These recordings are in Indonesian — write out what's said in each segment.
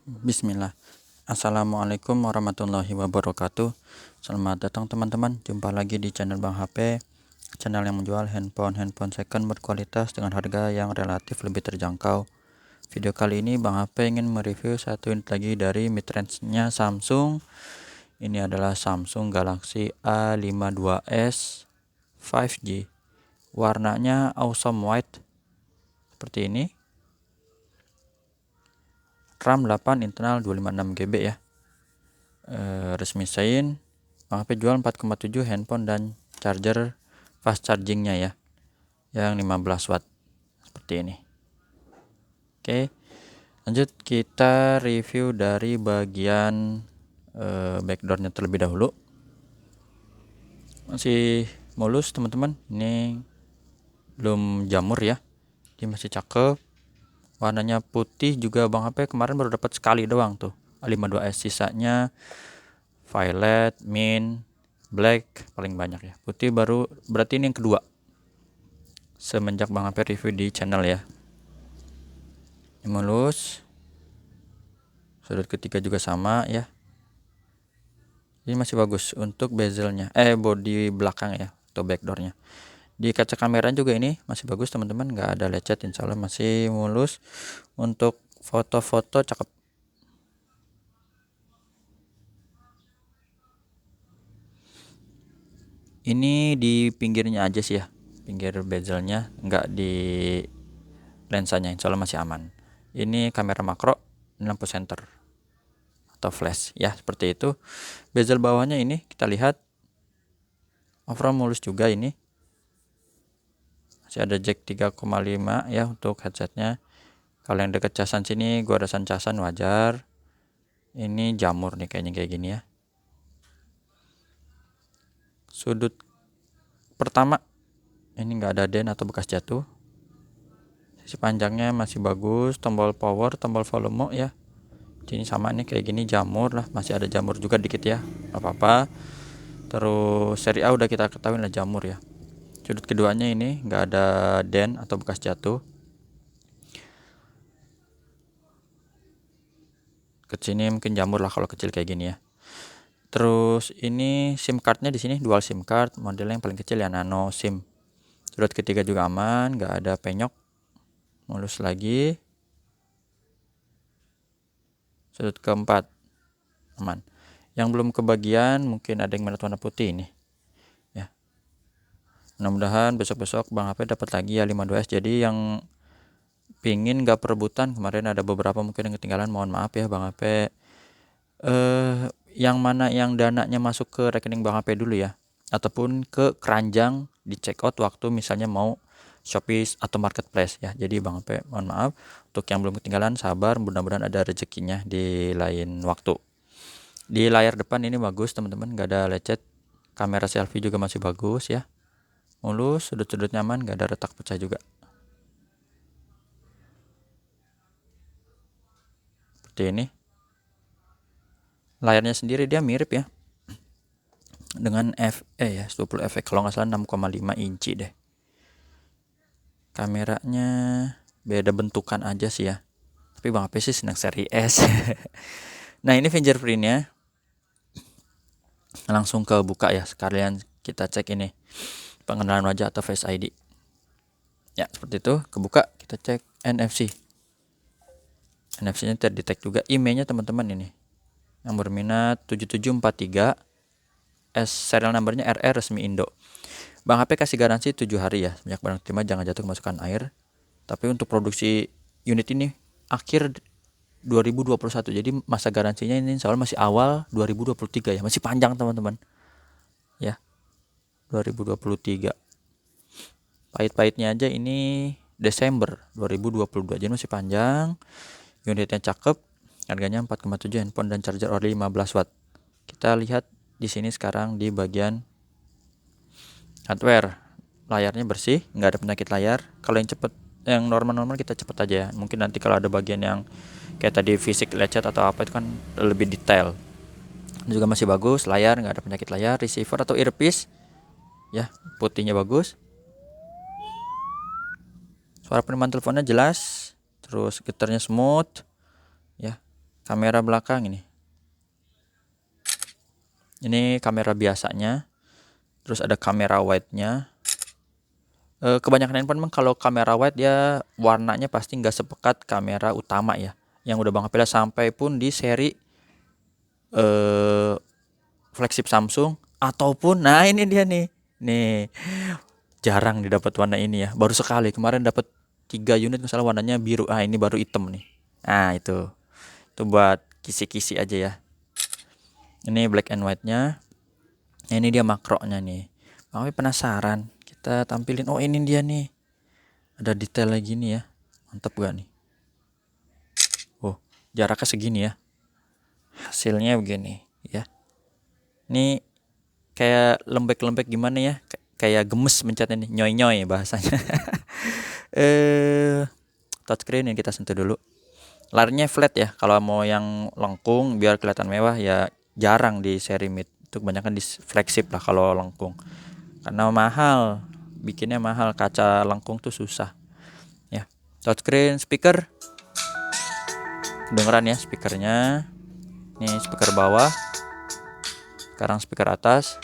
Bismillah. Assalamualaikum warahmatullahi wabarakatuh. Selamat datang teman-teman. Jumpa lagi di channel Bang HP, channel yang menjual handphone second berkualitas dengan harga yang relatif lebih terjangkau. Video kali ini Bang HP ingin mereview satu unit lagi dari midrange-nya Samsung. Ini adalah Samsung Galaxy A52s 5G. Warnanya awesome white seperti ini. RAM 8, internal 256 GB ya. Resmi sign. Bang HP jual 4,7 handphone dan charger fast chargingnya ya, yang 15 watt seperti ini. Oke, lanjut kita review dari bagian backdoornya terlebih dahulu. Masih mulus teman-teman, ini belum jamur ya, dia masih cakep. Warnanya putih juga. Bang HP kemarin baru dapat sekali doang tuh A52s, sisanya violet, mint, black paling banyak ya. Putih baru, berarti ini yang kedua semenjak Bang HP review di channel ya. Ini mulus, sudut ketiga juga sama ya. Ini masih bagus untuk bezelnya, bodi belakang ya atau backdoornya. Di kaca kamera juga ini masih bagus teman-teman, nggak ada lecet, insya Allah masih mulus. Untuk foto-foto cakep. Ini di pinggirnya aja sih ya, pinggir bezelnya, nggak di lensanya, insya Allah masih aman. Ini kamera makro, lampu senter atau flash ya, seperti itu. Bezel bawahnya ini kita lihat overall mulus juga. Ini masih ada jack 3,5 ya untuk headsetnya. Kalau yang deket casan sini gua rasain casan wajar. Ini jamur nih kayaknya kayak gini ya. Sudut pertama ini nggak ada dent atau bekas jatuh. Sisi panjangnya masih bagus. Tombol power, tombol volume ya, ini sama nih kayak gini, jamur lah, masih ada jamur juga dikit ya, apa-apa. Terus seri A udah kita ketahui lah jamur ya. Sudut keduanya ini nggak ada dent atau bekas jatuh. Kesini mungkin jamur lah kalau kecil kayak gini ya. Terus ini SIM cardnya di sini dual SIM card, model yang paling kecil ya, nano SIM. Sudut ketiga juga aman, nggak ada penyok, mulus lagi. Sudut keempat aman. Yang belum kebagian mungkin ada yang merah warna putih ini ya. Mudah-mudahan besok-besok Bang HP dapat lagi ya 52s. Jadi yang pingin gak perebutan, kemarin ada beberapa mungkin yang ketinggalan, mohon maaf ya Bang HP. Yang mana yang dananya masuk ke rekening Bang HP dulu ya, ataupun ke keranjang di check out waktu misalnya mau Shopee atau marketplace ya. Jadi Bang HP mohon maaf, untuk yang belum ketinggalan sabar, mudah-mudahan ada rezekinya di lain waktu. Di layar depan ini bagus teman-teman, gak ada lecet. Kamera selfie juga masih bagus ya, mulus, sudut-sudut nyaman, gak ada retak pecah juga. Seperti ini. Layarnya sendiri dia mirip ya dengan FE ya, 10 FE kalau nggak salah 6,5 inci deh. Kameranya beda bentukan aja sih ya, tapi Bang HP sih senang seri S. Nah ini fingerprintnya, langsung ke buka ya, sekalian kita cek ini pengenalan wajah atau Face ID ya. Seperti itu, kebuka, kita cek NFC. NFC nya terdetek juga. IMEI-nya teman-teman ini, yang berminat 7743 S, serial numbernya RR, resmi Indo. Bang HP kasih garansi 7 hari ya, semenjak barang terima jangan jatuh kemasukan air. Tapi untuk produksi unit ini akhir 2021, jadi masa garansinya ini insya Allah masih awal 2023 ya, masih panjang teman-teman ya, 2023. Pahit-pahitnya aja ini Desember 2022, jadi masih panjang. Unitnya cakep, harganya 4,7, handphone dan charger ori 15 watt. Kita lihat di sini sekarang di bagian hardware, layarnya bersih, nggak ada penyakit layar. Kalau yang cepet, yang normal-normal kita cepet aja ya. Mungkin nanti kalau ada bagian yang kayak tadi fisik lecet atau apa, itu kan lebih detail. Ini juga masih bagus, layar nggak ada penyakit layar. Receiver atau earpiece ya, putihnya bagus. Suara penerimaan teleponnya jelas, terus getarnya smooth ya. kamera belakang ini kamera biasanya, terus ada kamera wide-nya. Kebanyakan handphone memang kalau kamera wide dia warnanya pasti nggak sepekat kamera utama ya, yang udah Bang Apel sampai pun di seri flagship Samsung ataupun nah ini dia nih jarang didapat warna ini ya, baru sekali kemarin dapat 3 unit misalnya warnanya biru, ini baru hitam nih. Itu buat kisi-kisi aja ya. Ini black and white-nya. Ini dia makronya nih. Bang Apel penasaran, kita tampilin. Oh ini dia nih, ada detail lagi nih ya, mantap gak nih. Oh jaraknya segini ya, hasilnya begini ya. Ini kayak lembek-lembek gimana ya, kayak gemes mencetnya nih, nyoy-nyoy bahasanya. Touchscreen yang kita sentuh dulu. Layarnya flat ya, kalau mau yang lengkung biar kelihatan mewah ya jarang di seri mid. Itu kebanyakan di flagship lah kalau lengkung. Karena mahal, bikinnya mahal, kaca lengkung tuh susah. Ya. Touchscreen, speaker. Kedengeran ya speakernya. Ini speaker bawah. Sekarang speaker atas.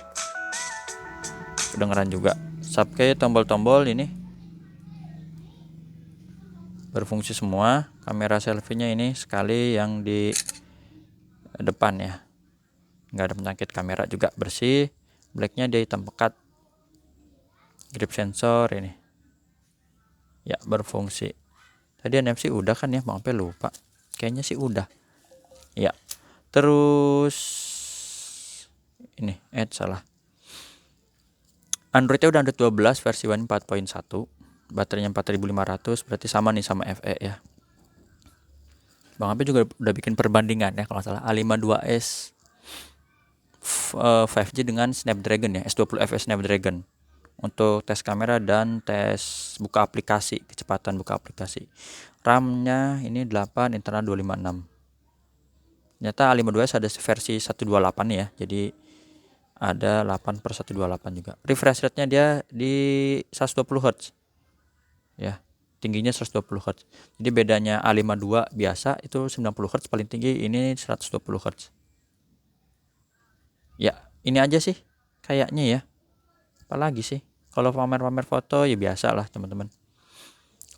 Kedengeran juga. Subkey, tombol-tombol ini berfungsi semua. Kamera selfie-nya ini sekali yang di depan ya, nggak ada penyakit. Kamera juga bersih, blacknya dia hitam pekat. Grip sensor ini ya berfungsi. Tadi NFC udah kan ya, Bang Apel lupa, kayaknya sih udah ya. Terus ini salah, Androidnya udah Android 12 versi 4.1, baterainya 4500, berarti sama nih sama FE ya. Bang Apel juga udah bikin perbandingan ya kalau salah, A52s 5G dengan Snapdragon ya, S20 FE Snapdragon untuk tes kamera dan tes buka aplikasi, kecepatan buka aplikasi. RAM-nya ini 8, internal 256. Ternyata A52s ada versi 128 ya, jadi ada 8/128 juga. Refresh rate-nya dia di 120 Hz ya, tingginya 120 Hz. Jadi bedanya A52 biasa itu 90 Hz paling tinggi, ini 120 Hz ya. Ini aja sih kayaknya ya, apalagi sih. Kalau pamer-pamer foto ya biasa lah teman-teman.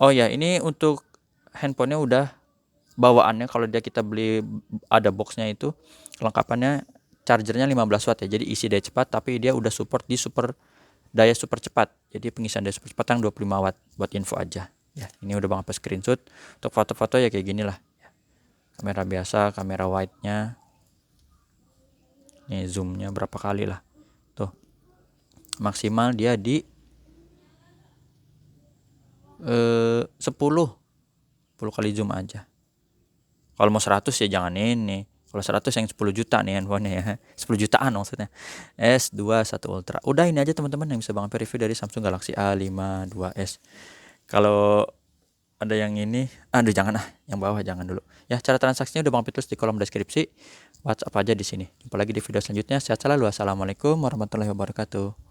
Oh ya, ini untuk handphonenya udah bawaannya, kalau dia kita beli ada boxnya itu kelengkapannya, chargernya 15 watt ya, jadi isi daya cepat, tapi dia udah support di daya super cepat, jadi pengisian daya super cepat yang 25 watt. Buat info aja ya, ini udah Bang Apel screenshot. Untuk foto-foto ya kayak gini lah ya. Kamera biasa, kamera wide nya nih, zoomnya berapa kali lah tuh, maksimal dia di 10 kali zoom aja. Kalau mau 100 ya jangan ini. Kalau 100 yang 10 juta nih handphonenya ya. 10 jutaan maksudnya. S21 Ultra. Udah ini aja teman-teman yang bisa Bang Apel review dari Samsung Galaxy A52s. Kalau ada yang ini, jangan yang bawah jangan dulu. Ya, cara transaksinya udah Bang Apel tulis di kolom deskripsi. WhatsApp aja di sini. Jumpa lagi di video selanjutnya. Sehat selalu. Assalamualaikum warahmatullahi wabarakatuh.